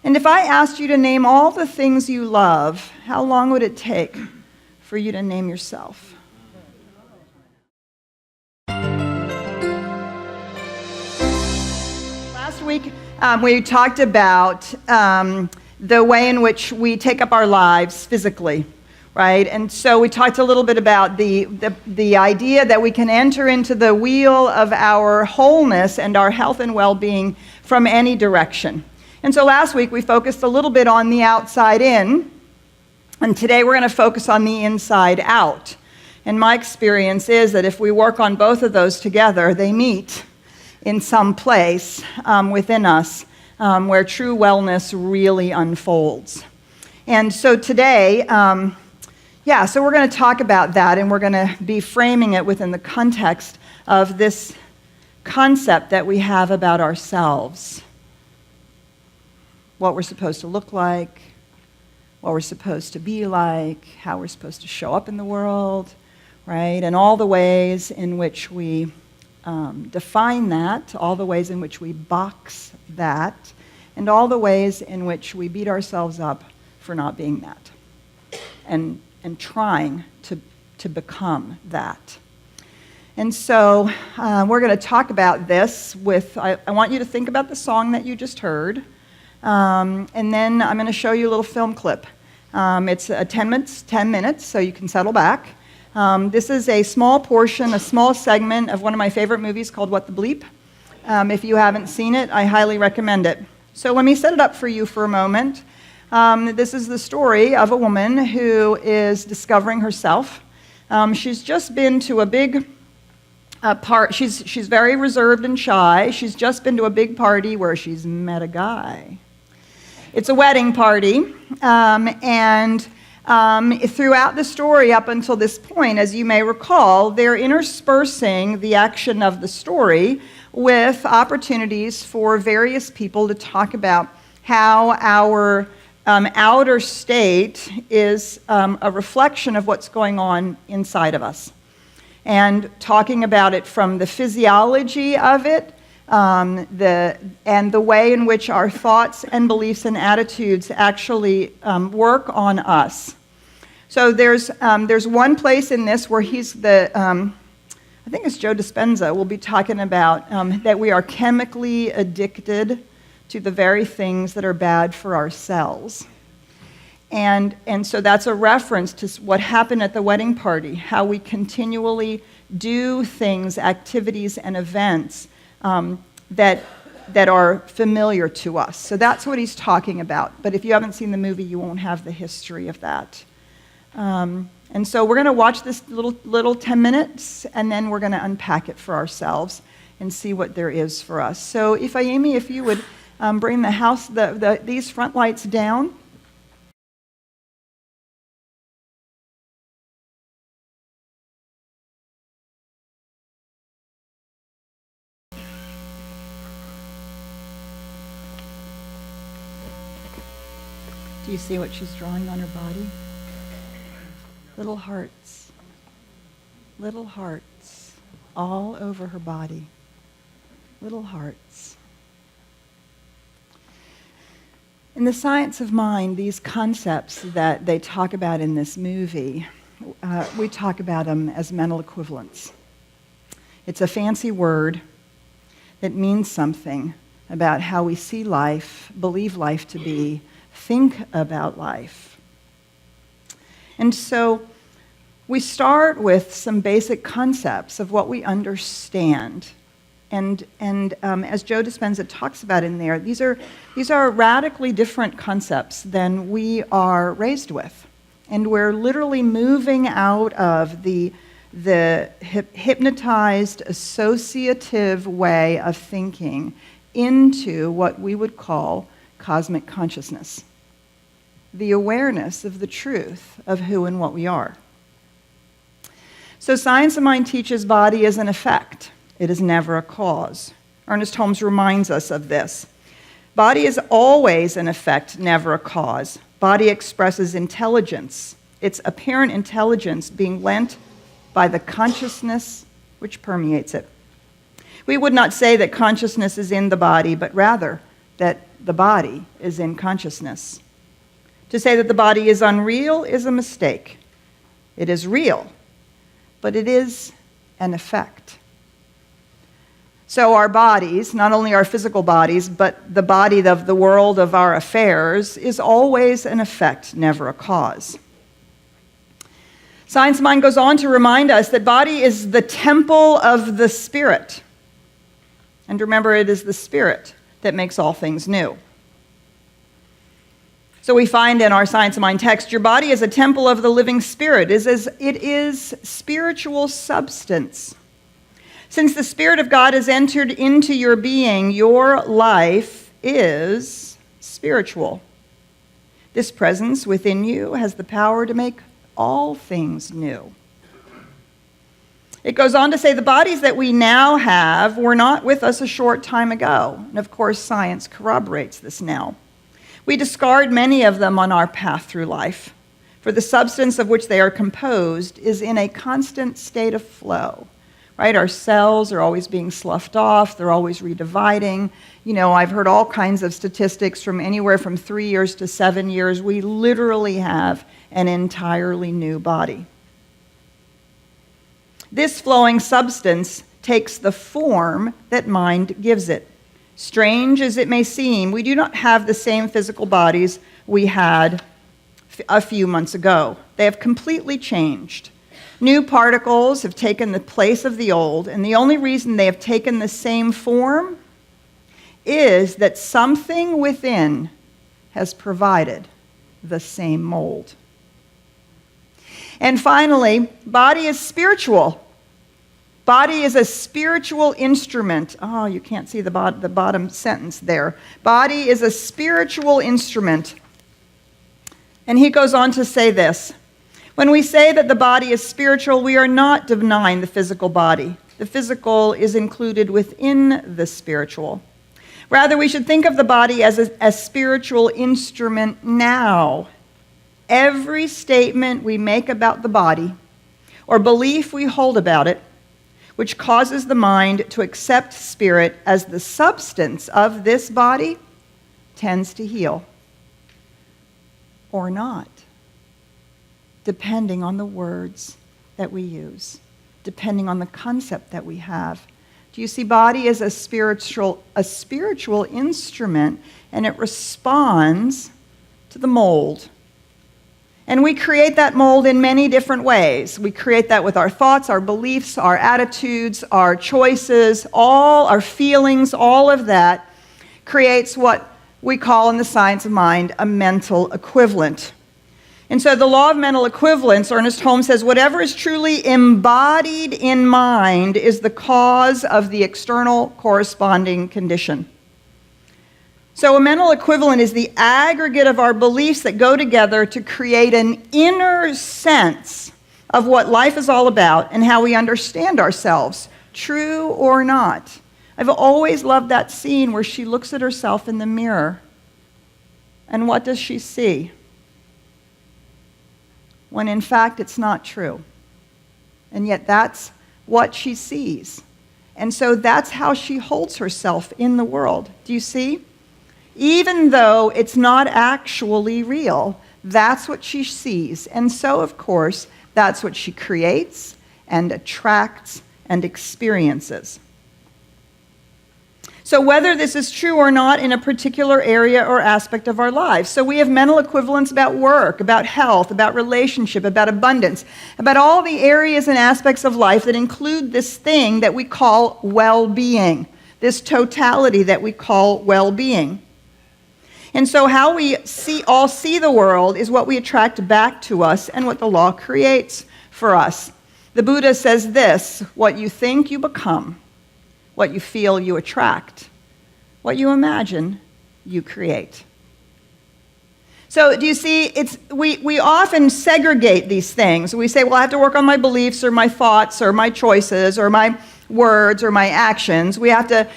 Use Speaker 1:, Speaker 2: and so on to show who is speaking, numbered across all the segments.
Speaker 1: And if I asked you to name all the things you love, how long would it take for you to name yourself? Last week, we talked about the way in which we take up our lives physically, right? And so we talked a little bit about the idea that we can enter into the wheel of our wholeness and our health and well-being from any direction. And so last week we focused a little bit on the outside in, and today we're going to focus on the inside out. And my experience is that if we work on both of those together, they meet in some place within us where true wellness really unfolds. And so today, so we're going to talk about that, and we're going to be framing it within the context of this concept that we have about ourselves. What we're supposed to look like, what we're supposed to be like, how we're supposed to show up in the world, right? And all the ways in which we define that, all the ways in which we box that, and all the ways in which we beat ourselves up for not being that, and trying to become that. And so we're going to talk about this with, I want you to think about the song that you just heard, and then I'm going to show you a little film clip. It's 10 minutes, so you can settle back. This is a small portion, a small segment of one of my favorite movies called What the Bleep. If you haven't seen it, I highly recommend it. So let me set it up for you for a moment. This is the story of a woman who is discovering herself. She's just been to a big she's very reserved and shy. She's just been to a big party where she's met a guy. It's a wedding party, and throughout the story up until this point, as you may recall, they're interspersing the action of the story with opportunities for various people to talk about how our outer state is a reflection of what's going on inside of us, and talking about it from the physiology of it, and the way in which our thoughts and beliefs and attitudes actually work on us. So there's one place in this where I think it's Joe Dispenza, will be talking about that we are chemically addicted to the very things that are bad for our cells. And so that's a reference to what happened at the wedding party, how we continually do things, activities, and events that are familiar to us. So that's what he's talking about. But if you haven't seen the movie, you won't have the history of that. And so we're going to watch this little 10 minutes, and then we're going to unpack it for ourselves and see what there is for us. So Amy, if you would bring these front lights down. Do you see what she's drawing on her body? Little hearts all over her body, little hearts. In the science of mind, these concepts that they talk about in this movie, we talk about them as mental equivalents. It's a fancy word that means something about how we see life, believe life to be, think about life. And so we start with some basic concepts of what we understand. And as Joe Dispenza talks about in there, these are radically different concepts than we are raised with. And we're literally moving out of the hypnotized, associative way of thinking into what we would call cosmic consciousness, the awareness of the truth of who and what we are. So science of mind teaches body is an effect. It is never a cause. Ernest Holmes reminds us of this. Body is always an effect, never a cause. Body expresses intelligence, its apparent intelligence being lent by the consciousness which permeates it. We would not say that consciousness is in the body, but rather that the body is in consciousness. To say that the body is unreal is a mistake. It is real, but it is an effect. So our bodies, not only our physical bodies, but the body of the world of our affairs, is always an effect, never a cause. Science Mind goes on to remind us that body is the temple of the Spirit. And remember, it is the Spirit that makes all things new. So we find in our Science of Mind text, your body is a temple of the living Spirit. It is spiritual substance. Since the Spirit of God has entered into your being, your life is spiritual. This presence within you has the power to make all things new. It goes on to say the bodies that we now have were not with us a short time ago. And of course, science corroborates this now. We discard many of them on our path through life, for the substance of which they are composed is in a constant state of flow. Right? Our cells are always being sloughed off. They're always redividing. You know, I've heard all kinds of statistics from anywhere from 3 years to 7 years. We literally have an entirely new body. This flowing substance takes the form that mind gives it. Strange as it may seem, we do not have the same physical bodies we had a few months ago. They have completely changed. New particles have taken the place of the old, and the only reason they have taken the same form is that something within has provided the same mold. And finally, body is spiritual. Body is a spiritual instrument. Oh, you can't see the bottom sentence there. Body is a spiritual instrument. And he goes on to say this. When we say that the body is spiritual, we are not denying the physical body. The physical is included within the spiritual. Rather, we should think of the body as a spiritual instrument now. Every statement we make about the body or belief we hold about it, which causes the mind to accept spirit as the substance of this body, tends to heal or not, depending on the words that we use, depending on the concept that we have. Do you see, body is a spiritual instrument, and it responds to the mold. And we create that mold in many different ways. We create that with our thoughts, our beliefs, our attitudes, our choices, all our feelings, all of that creates what we call in the science of mind a mental equivalent. And so the law of mental equivalence, Ernest Holmes says, whatever is truly embodied in mind is the cause of the external corresponding condition. So a mental equivalent is the aggregate of our beliefs that go together to create an inner sense of what life is all about and how we understand ourselves, true or not. I've always loved that scene where she looks at herself in the mirror. And what does she see? When in fact it's not true. And yet that's what she sees. And so that's how she holds herself in the world. Do you see? Even though it's not actually real, that's what she sees. And so, of course, that's what she creates and attracts and experiences. So whether this is true or not in a particular area or aspect of our lives. So we have mental equivalents about work, about health, about relationship, about abundance, about all the areas and aspects of life that include this thing that we call well-being, this totality that we call well-being. And so how we all see the world is what we attract back to us and what the law creates for us. The Buddha says this, what you think, you become. What you feel, you attract. What you imagine, you create. So do you see, we often segregate these things. We say, well, I have to work on my beliefs or my thoughts or my choices or my words or my actions. We have to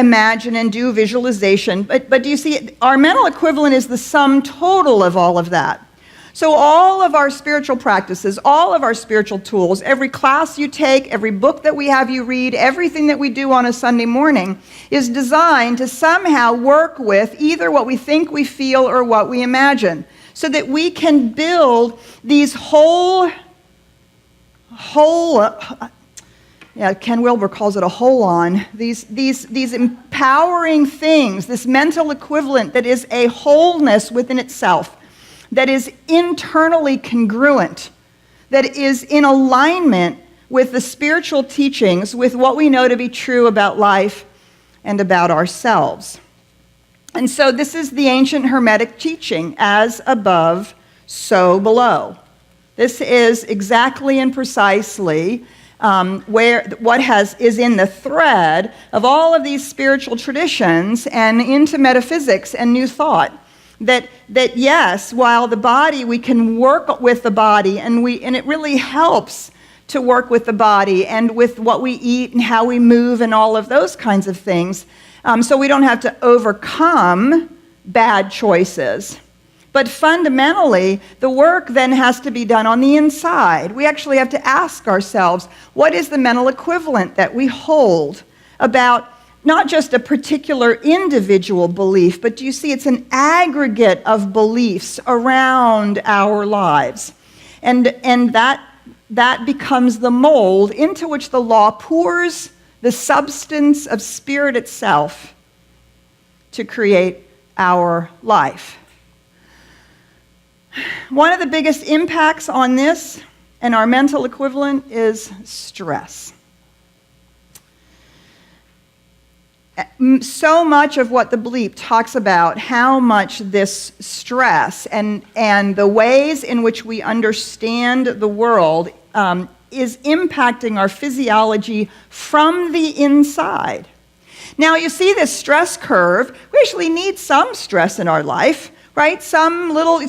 Speaker 1: imagine and do visualization. But do you see, our mental equivalent is the sum total of all of that. So all of our spiritual practices, all of our spiritual tools, every class you take, every book that we have you read, everything that we do on a Sunday morning is designed to somehow work with either what we think we feel or what we imagine, so that we can build these Ken Wilber calls it a hold-on, these empowering things, this mental equivalent that is a wholeness within itself, that is internally congruent, that is in alignment with the spiritual teachings, with what we know to be true about life and about ourselves. And so this is the ancient Hermetic teaching, as above, so below. This is exactly and precisely is in the thread of all of these spiritual traditions and into metaphysics and new thought. That yes, while the body, we can work with the body, and it really helps to work with the body and with what we eat and how we move and all of those kinds of things, so we don't have to overcome bad choices. But fundamentally, the work then has to be done on the inside. We actually have to ask ourselves, what is the mental equivalent that we hold about not just a particular individual belief, but do you see it's an aggregate of beliefs around our lives. And that becomes the mold into which the law pours the substance of spirit itself to create our life. One of the biggest impacts on this and our mental equivalent is stress. So much of what the bleep talks about, how much this stress and the ways in which we understand the world is impacting our physiology from the inside. Now, you see this stress curve. We actually need some stress in our life, right? It's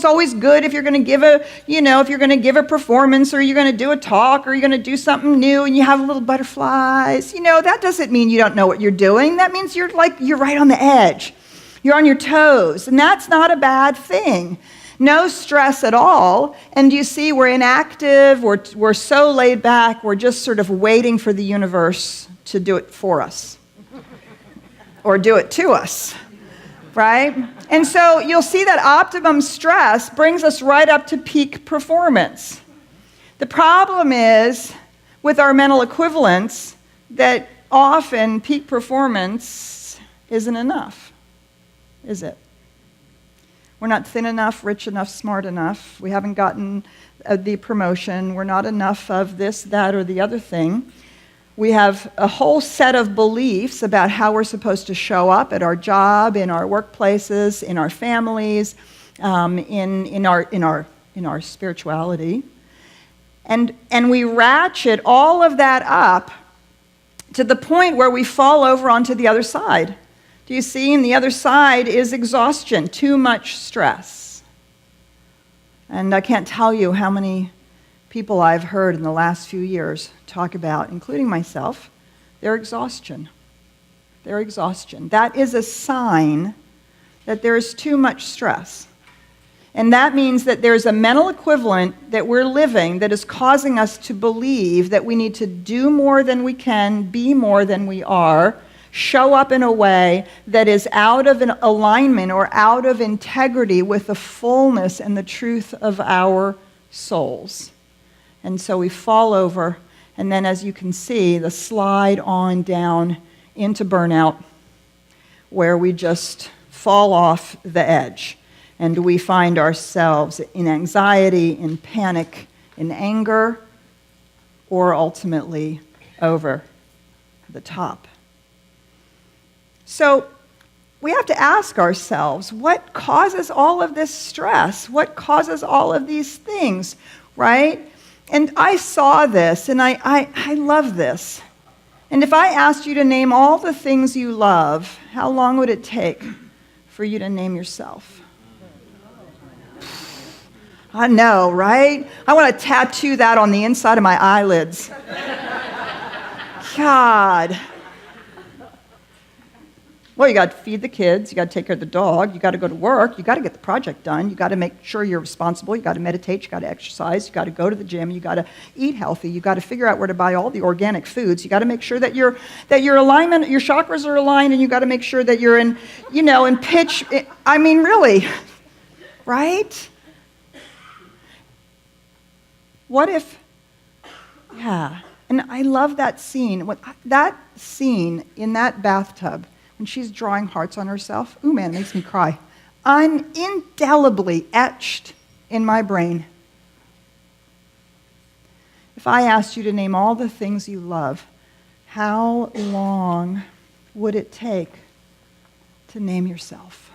Speaker 1: always good if you're going to give a performance, or you're going to do a talk, or you're going to do something new and you have little butterflies. That doesn't mean you don't know what you're doing. That means you're right on the edge. You're on your toes, and that's not a bad thing. No stress at all. And you see, we're inactive, we're so laid back, we're just sort of waiting for the universe to do it for us or do it to us. Right? And so you'll see that optimum stress brings us right up to peak performance. The problem is, with our mental equivalents, that often peak performance isn't enough, is it? We're not thin enough, rich enough, smart enough. We haven't gotten the promotion. We're not enough of this, that, or the other thing. We have a whole set of beliefs about how we're supposed to show up at our job, in our workplaces, in our families, in our spirituality, and we ratchet all of that up to the point where we fall over onto the other side. Do you see? And the other side is exhaustion, too much stress. And I can't tell you how many people I've heard in the last few years talk about, including myself, their exhaustion. Their exhaustion. That is a sign that there is too much stress. And that means that there's a mental equivalent that we're living that is causing us to believe that we need to do more than we can, be more than we are, show up in a way that is out of an alignment or out of integrity with the fullness and the truth of our souls. And so we fall over, and then, as you can see, the slide on down into burnout, where we just fall off the edge. And we find ourselves in anxiety, in panic, in anger, or ultimately over the top. So we have to ask ourselves, what causes all of this stress? What causes all of these things, right? And I saw this, and I love this. And if I asked you to name all the things you love, how long would it take for you to name yourself? I know, right? I want to tattoo that on the inside of my eyelids. Well, you got to feed the kids, you got to take care of the dog, you got to go to work, you got to get the project done, you got to make sure you're responsible, you got to meditate, you got to exercise, you got to go to the gym, you got to eat healthy, you got to figure out where to buy all the organic foods, you got to make sure that your alignment, your chakras are aligned, and you got to make sure that you're in, in pitch. I mean, really, right? What if, yeah, and I love that scene. That scene in that bathtub, when she's drawing hearts on herself, ooh man, it makes me cry. I'm indelibly etched in my brain. If I asked you to name all the things you love, how long would it take to name yourself?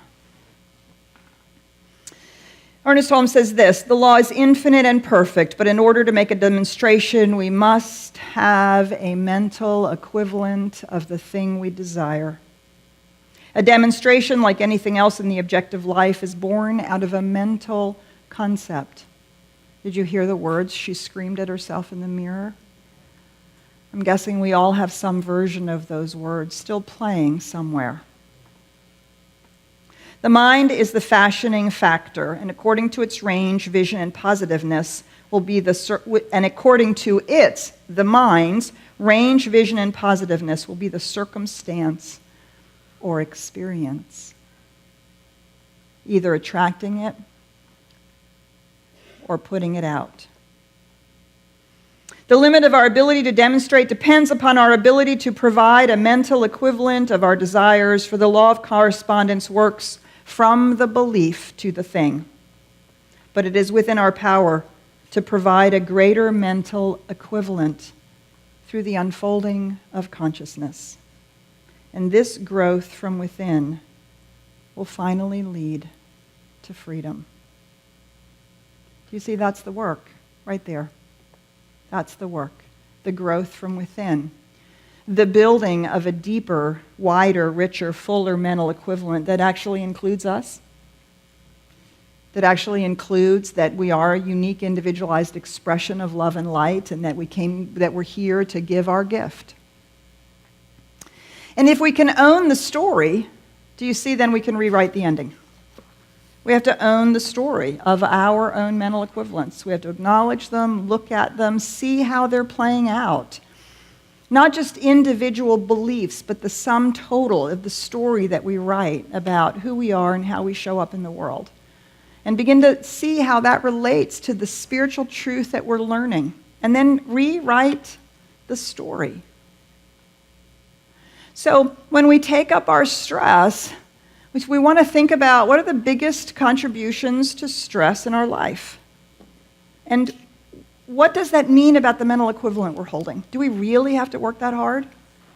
Speaker 1: Ernest Holmes says this: the law is infinite and perfect, but in order to make a demonstration, we must have a mental equivalent of the thing we desire. A demonstration, like anything else in the objective life, is born out of a mental concept. Did you hear the words she screamed at herself in the mirror? I'm guessing we all have some version of those words still playing somewhere. The mind is the fashioning factor, and according to its range, vision, and positiveness will be the mind's range, vision, and positiveness will be the circumstance or experience, either attracting it or putting it out. The limit of our ability to demonstrate depends upon our ability to provide a mental equivalent of our desires, for the law of correspondence works from the belief to the thing. But it is within our power to provide a greater mental equivalent through the unfolding of consciousness. And this growth from within will finally lead to freedom. You see, that's the work right there. That's the work, the growth from within. The building of a deeper, wider, richer, fuller mental equivalent that actually includes us, that actually includes that we are a unique, individualized expression of love and light, and that we're here to give our gift. And if we can own the story, do you see, then we can rewrite the ending. We have to own the story of our own mental equivalents. We have to acknowledge them, look at them, see how they're playing out. Not just individual beliefs, but the sum total of the story that we write about who we are and how we show up in the world. And begin to see how that relates to the spiritual truth that we're learning. And then rewrite the story. So when we take up our stress, we want to think about what are the biggest contributions to stress in our life. And what does that mean about the mental equivalent we're holding? Do we really have to work that hard?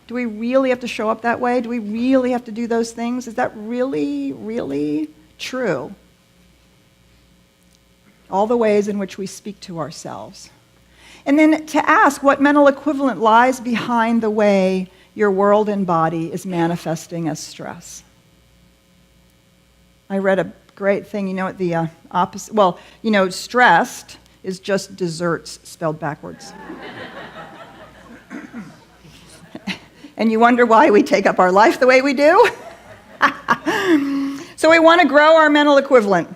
Speaker 1: Do we really have to show up that way? Do we really have to do those things? Is that really, really true? All the ways in which we speak to ourselves. And then to ask what mental equivalent lies behind the way your world and body is manifesting as stress. I read a great thing, what the opposite, stressed is just desserts spelled backwards. And you wonder why we take up our life the way we do? So we want to grow our mental equivalent.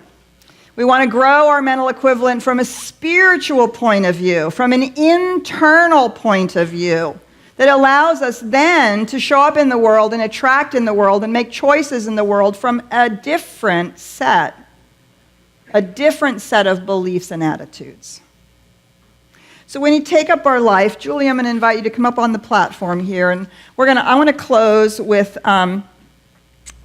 Speaker 1: We want to grow our mental equivalent from a spiritual point of view, from an internal point of view, that allows us then to show up in the world and attract in the world and make choices in the world from a different set of beliefs and attitudes. So when you take up our life, Julie, I'm going to invite you to come up on the platform here, and I want to close with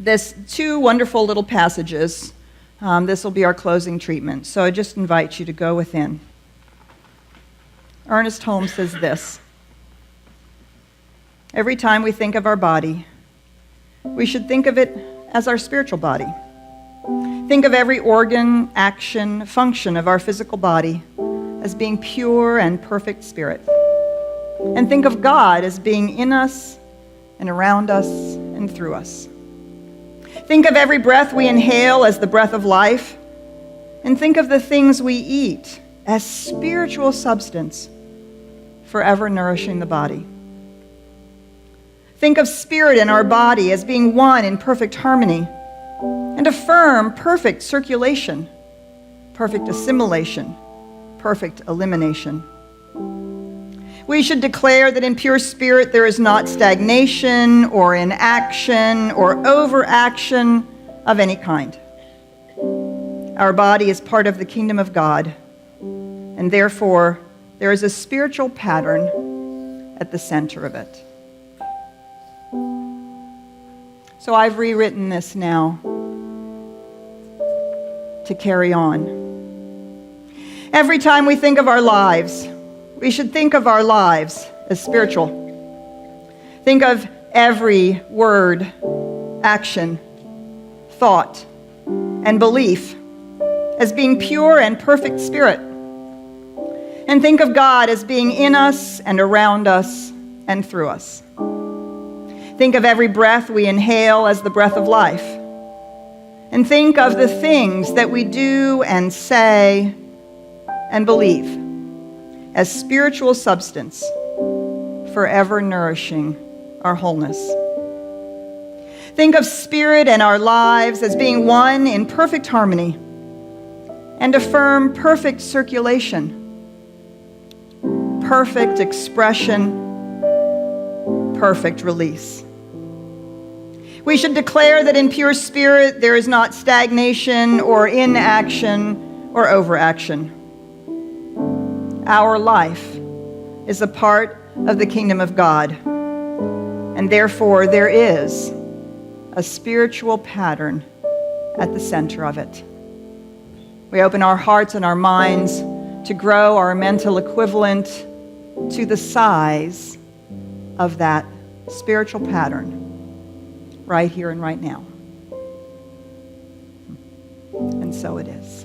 Speaker 1: this two wonderful little passages. This will be our closing treatment. So I just invite you to go within. Ernest Holmes says this: every time we think of our body, we should think of it as our spiritual body. Think of every organ, action, function of our physical body as being pure and perfect spirit. And think of God as being in us and around us and through us. Think of every breath we inhale as the breath of life, and think of the things we eat as spiritual substance forever nourishing the body. Think of spirit and our body as being one in perfect harmony, and affirm perfect circulation, perfect assimilation, perfect elimination. We should declare that in pure spirit there is not stagnation or inaction or overaction of any kind. Our body is part of the kingdom of God, and therefore there is a spiritual pattern at the center of it. So I've rewritten this now to carry on. Every time we think of our lives, we should think of our lives as spiritual. Think of every word, action, thought, and belief as being pure and perfect spirit. And think of God as being in us and around us and through us. Think of every breath we inhale as the breath of life. And think of the things that we do and say and believe as spiritual substance, forever nourishing our wholeness. Think of spirit and our lives as being one in perfect harmony, and affirm perfect circulation, perfect expression, perfect release. We should declare that in pure spirit there is not stagnation or inaction or overaction. Our life is a part of the kingdom of God, and therefore there is a spiritual pattern at the center of it. We open our hearts and our minds to grow our mental equivalent to the size of that spiritual pattern right here and right now. And so it is.